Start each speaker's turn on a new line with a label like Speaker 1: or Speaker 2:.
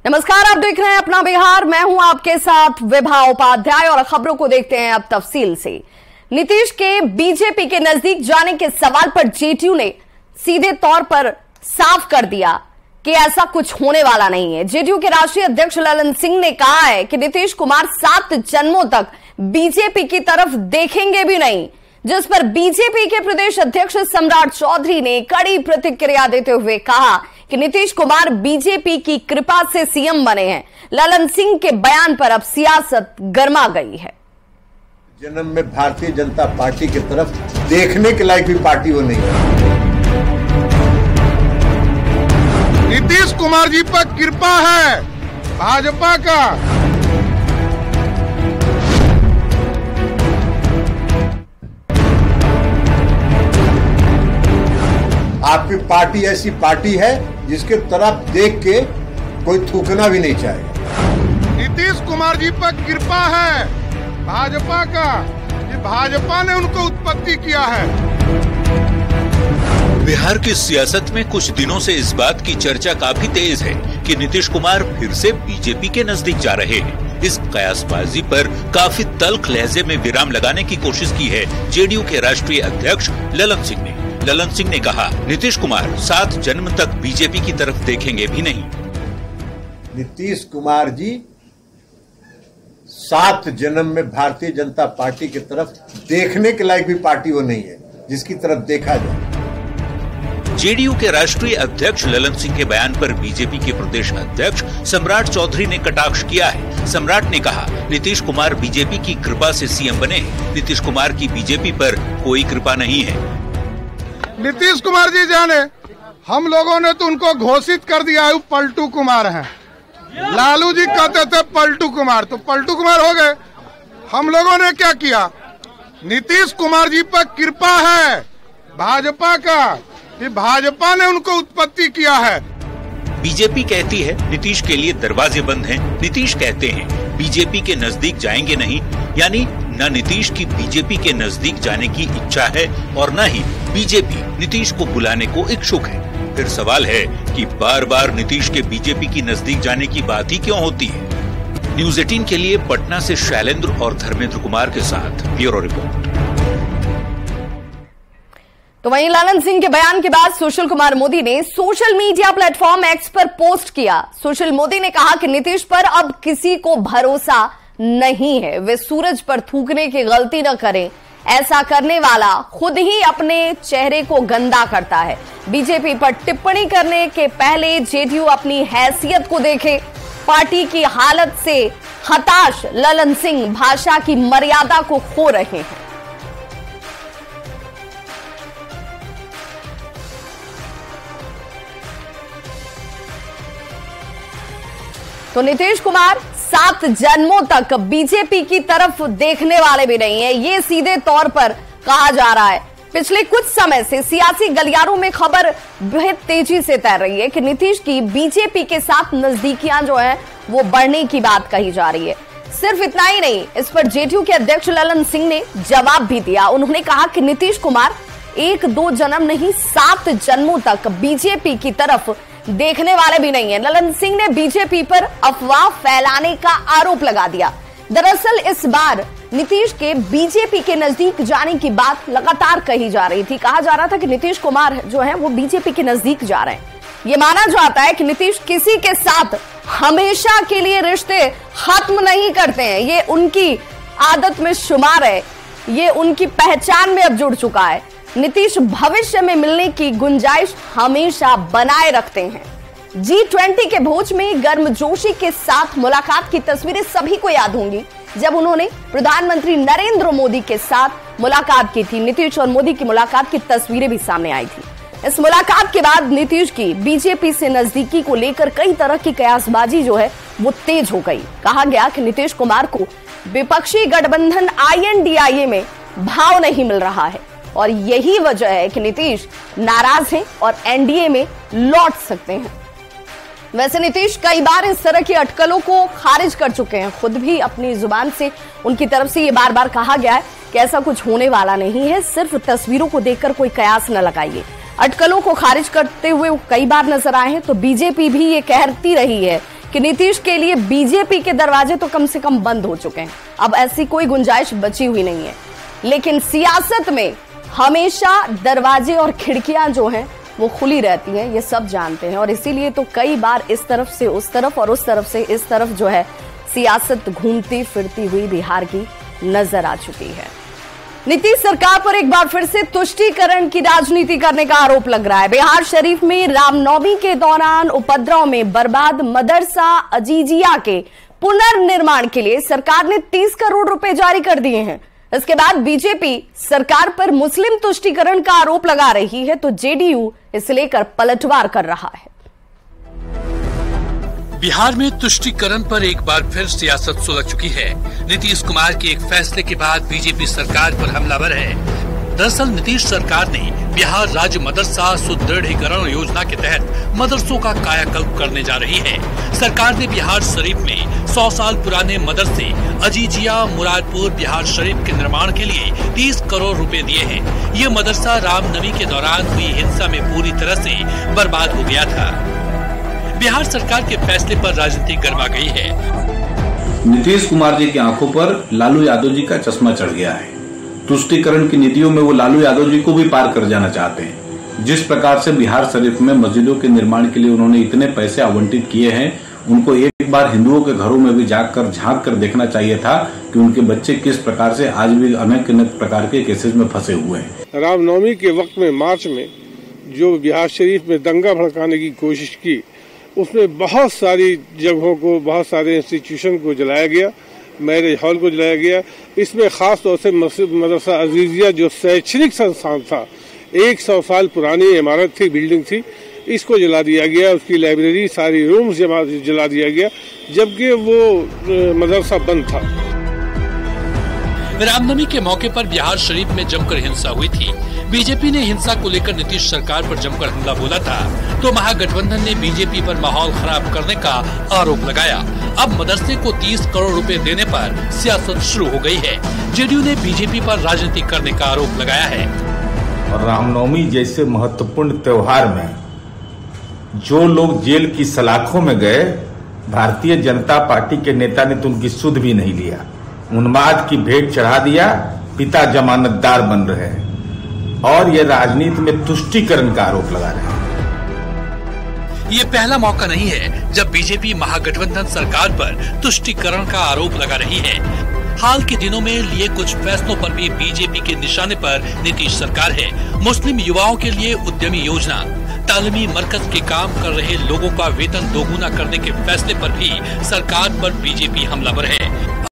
Speaker 1: नमस्कार, आप देख रहे हैं अपना बिहार। मैं हूं आपके साथ विभा उपाध्याय और खबरों को देखते हैं अब तफसील से। नीतीश के बीजेपी के नजदीक जाने के सवाल पर जेडीयू ने सीधे तौर पर साफ कर दिया कि ऐसा कुछ होने वाला नहीं है। जेडीयू के राष्ट्रीय अध्यक्ष ललन सिंह ने कहा है कि नीतीश कुमार 7 जन्मों तक बीजेपी की तरफ देखेंगे भी नहीं, जिस पर बीजेपी के प्रदेश अध्यक्ष सम्राट चौधरी ने कड़ी प्रतिक्रिया देते हुए कहा कि नीतीश कुमार बीजेपी की कृपा से सीएम बने हैं। ललन सिंह के बयान पर अब सियासत गर्मा गई है।
Speaker 2: जन्म में भारतीय जनता पार्टी की तरफ देखने के लायक भी पार्टी वो नहीं है।
Speaker 3: नीतीश कुमार जी पर कृपा है भाजपा का।
Speaker 2: आपकी पार्टी ऐसी पार्टी है जिसके तरफ देख के कोई थूकना भी नहीं चाहेगा।
Speaker 3: नीतीश कुमार जी पर कृपा है भाजपा का। ये भाजपा ने उनको उत्पत्ति किया है।
Speaker 4: बिहार की सियासत में कुछ दिनों से इस बात की चर्चा काफी तेज है कि नीतीश कुमार फिर से बीजेपी के नजदीक जा रहे हैं। इस कयासबाजी पर काफी तल्ख लहजे में विराम लगाने की कोशिश की है जेडीयू के राष्ट्रीय अध्यक्ष ललन सिंह ने। ललन सिंह ने कहा, नीतीश कुमार 7 जन्म तक बीजेपी की तरफ देखेंगे भी नहीं।
Speaker 2: नीतीश कुमार जी 7 जन्म में भारतीय जनता पार्टी की तरफ देखने के लायक भी पार्टी वो नहीं है जिसकी तरफ देखा जाए।
Speaker 4: जेडीयू के राष्ट्रीय अध्यक्ष ललन सिंह के बयान पर बीजेपी के प्रदेश अध्यक्ष सम्राट चौधरी ने कटाक्ष किया है। सम्राट ने कहा, नीतीश कुमार बीजेपी की कृपा से सीएम बने। नीतीश कुमार की बीजेपी पर कोई कृपा नहीं है।
Speaker 3: नीतीश कुमार जी जाने, हम लोगों ने तो उनको घोषित कर दिया है पलटू कुमार हैं। लालू जी कहते थे पलटू कुमार, तो पलटू कुमार हो गए। हम लोगों ने क्या किया, नीतीश कुमार जी पर कृपा है भाजपा का। ये भाजपा ने उनको उत्पत्ति किया है।
Speaker 4: बीजेपी कहती है नीतीश के लिए दरवाजे बंद हैं। नीतीश कहते हैं बीजेपी के नजदीक जाएंगे नहीं, यानी न नीतीश की बीजेपी के नजदीक जाने की इच्छा है और न ही बीजेपी नीतीश को बुलाने को इच्छुक है। फिर सवाल है कि बार बार नीतीश के बीजेपी की नजदीक जाने की बात ही क्यों होती है। न्यूज़ 18 के लिए पटना से शैलेंद्र और धर्मेंद्र कुमार के साथ ब्यूरो रिपोर्ट।
Speaker 1: तो वहीं ललन सिंह के बयान के बाद सुशील कुमार मोदी ने सोशल मीडिया प्लेटफॉर्म एक्स पर पोस्ट किया। सुशील मोदी ने कहा कि नीतीश पर अब किसी को भरोसा नहीं है, वे सूरज पर थूकने की गलती न करें। ऐसा करने वाला खुद ही अपने चेहरे को गंदा करता है। बीजेपी पर टिप्पणी करने के पहले जेडीयू अपनी हैसियत को देखे। पार्टी की हालत से हताश ललन सिंह भाषा की मर्यादा को खो रहे हैं। तो नीतीश कुमार 7 जन्मों तक बीजेपी की तरफ देखने वाले भी नहीं है, ये सीधे तौर पर कहा जा रहा है। पिछले कुछ समय से सियासी गलियारों में खबर बेहद तेजी से तैर रही है कि नीतीश की बीजेपी के साथ नजदीकियां जो है वो बढ़ने की बात कही जा रही है। सिर्फ इतना ही नहीं, इस पर जेडीयू के अध्यक्ष ललन सिंह ने जवाब भी दिया। उन्होंने कहा कि नीतीश कुमार 1-2 जन्म नहीं 7 जन्मों तक बीजेपी की तरफ देखने वाले भी नहीं है। ललन सिंह ने बीजेपी पर अफवाह फैलाने का आरोप लगा दिया। दरअसल इस बार नीतीश के बीजेपी के नजदीक जाने की बात लगातार कही जा रही थी। कहा जा रहा था कि नीतीश कुमार जो है वो बीजेपी के नजदीक जा रहे हैं। ये माना जाता है कि नीतीश किसी के साथ हमेशा के लिए रिश्ते खत्म नहीं करते हैं। ये उनकी आदत में शुमार है, ये उनकी पहचान में अब जुड़ चुका है। नीतीश भविष्य में मिलने की गुंजाइश हमेशा बनाए रखते हैं। G20 के भोज में गर्मजोशी के साथ मुलाकात की तस्वीरें सभी को याद होंगी, जब उन्होंने प्रधानमंत्री नरेंद्र मोदी के साथ मुलाकात की थी। नीतीश और मोदी की मुलाकात की तस्वीरें भी सामने आई थी। इस मुलाकात के बाद नीतीश की बीजेपी से नजदीकी को लेकर कई तरह की कयासबाजी जो है वो तेज हो गई। कहा गया कि नीतीश कुमार को विपक्षी गठबंधन INDIA में भाव नहीं मिल रहा है और यही वजह है कि नीतीश नाराज हैं और NDA में लौट सकते हैं। वैसे नीतीश कई बार इस तरह की अटकलों को खारिज कर चुके हैं। खुद भी अपनी जुबान से उनकी तरफ से ये बार बार कहा गया है कि ऐसा कुछ होने वाला नहीं है, सिर्फ तस्वीरों को देखकर कोई कयास न लगाइए। अटकलों को खारिज करते हुए वो कई बार नजर आए हैं। तो बीजेपी भी ये कहती रही है कि नीतीश के लिए बीजेपी के दरवाजे तो कम से कम बंद हो चुके हैं, अब ऐसी कोई गुंजाइश बची हुई नहीं है। लेकिन सियासत में हमेशा दरवाजे और खिड़कियां जो हैं वो खुली रहती हैं, ये सब जानते हैं। और इसीलिए तो कई बार इस तरफ से उस तरफ और उस तरफ से इस तरफ जो है सियासत घूमती फिरती हुई बिहार की नजर आ चुकी है। नीतीश सरकार पर एक बार फिर से तुष्टीकरण की राजनीति करने का आरोप लग रहा है। बिहार शरीफ में रामनवमी के दौरान उपद्रव में बर्बाद मदरसा अजीजिया के पुनर्निर्माण के लिए सरकार ने 30 करोड़ रुपए जारी कर दिए हैं। इसके बाद बीजेपी सरकार पर मुस्लिम तुष्टीकरण का आरोप लगा रही है, तो जेडीयू इसे लेकर पलटवार कर रहा है।
Speaker 5: बिहार में तुष्टीकरण पर एक बार फिर सियासत सुलझ चुकी है। नीतीश कुमार के एक फैसले के बाद बीजेपी सरकार पर हमलावर है। दरअसल नीतीश सरकार ने बिहार राज्य मदरसा सुदृढ़ीकरण योजना के तहत मदरसों का कायाकल्प करने जा रही है। सरकार ने बिहार शरीफ में 100 साल पुराने मदरसे अजीजिया मुरादपुर बिहार शरीफ के निर्माण के लिए 30 करोड़ रुपए दिए हैं। ये मदरसा रामनवमी के दौरान हुई हिंसा में पूरी तरह से बर्बाद हो गया था। बिहार सरकार के फैसले पर राजनीति गर्मा गई है।
Speaker 6: नीतीश कुमार जी की आंखों पर लालू यादव जी का चश्मा चढ़ गया है। तुष्टीकरण की नीतियों में वो लालू यादव जी को भी पार कर जाना चाहते हैं। जिस प्रकार से बिहार शरीफ में मस्जिदों के निर्माण के लिए उन्होंने इतने पैसे आवंटित किए हैं, उनको एक बार हिंदुओं के घरों में भी जाकर झांक कर देखना चाहिए था कि उनके बच्चे किस प्रकार से आज भी अनेक प्रकार के केसेस में फंसे हुए हैं।
Speaker 3: रामनवमी के वक्त में मार्च में जो बिहार शरीफ में दंगा भड़काने की कोशिश की, उसमें बहुत सारी जगहों को, बहुत सारे इंस्टीट्यूशन को जलाया गया, मैरिज हॉल को जलाया गया। इसमें खास तौर से मदरसा अजीजिया जो शैक्षणिक संस्थान था, 100 साल पुरानी इमारत थी, बिल्डिंग थी, इसको जला दिया गया। उसकी लाइब्रेरी, सारी रूम्स जला दिया गया, जबकि वो मदरसा बंद था।
Speaker 5: रामनवमी के मौके पर बिहार शरीफ में जमकर हिंसा हुई थी। बीजेपी ने हिंसा को लेकर नीतीश सरकार पर जमकर हमला बोला था, तो महागठबंधन ने बीजेपी पर माहौल खराब करने का आरोप लगाया। अब मदरसे को 30 करोड़ रुपए देने पर सियासत शुरू हो गई है। जेडीयू ने बीजेपी पर राजनीति करने का आरोप लगाया है।
Speaker 7: और रामनवमी जैसे महत्वपूर्ण त्योहार में जो लोग जेल की सलाखों में गए, भारतीय जनता पार्टी के नेता ने तो उनकी सुध भी नहीं लिया, उन्माद की भेंट चढ़ा दिया, पिता जमानतदार बन रहे हैं और ये राजनीति में तुष्टीकरण का आरोप लगा रहे हैं।
Speaker 5: ये पहला मौका नहीं है जब बीजेपी महागठबंधन सरकार पर तुष्टीकरण का आरोप लगा रही है। हाल के दिनों में लिए कुछ फैसलों पर भी बीजेपी के निशाने पर नीतीश सरकार है। मुस्लिम युवाओं के लिए उद्यमी योजना, तालीमी मरकज के काम कर रहे लोगों का वेतन दोगुना करने के फैसले पर भी सरकार पर बीजेपी हमलावर है।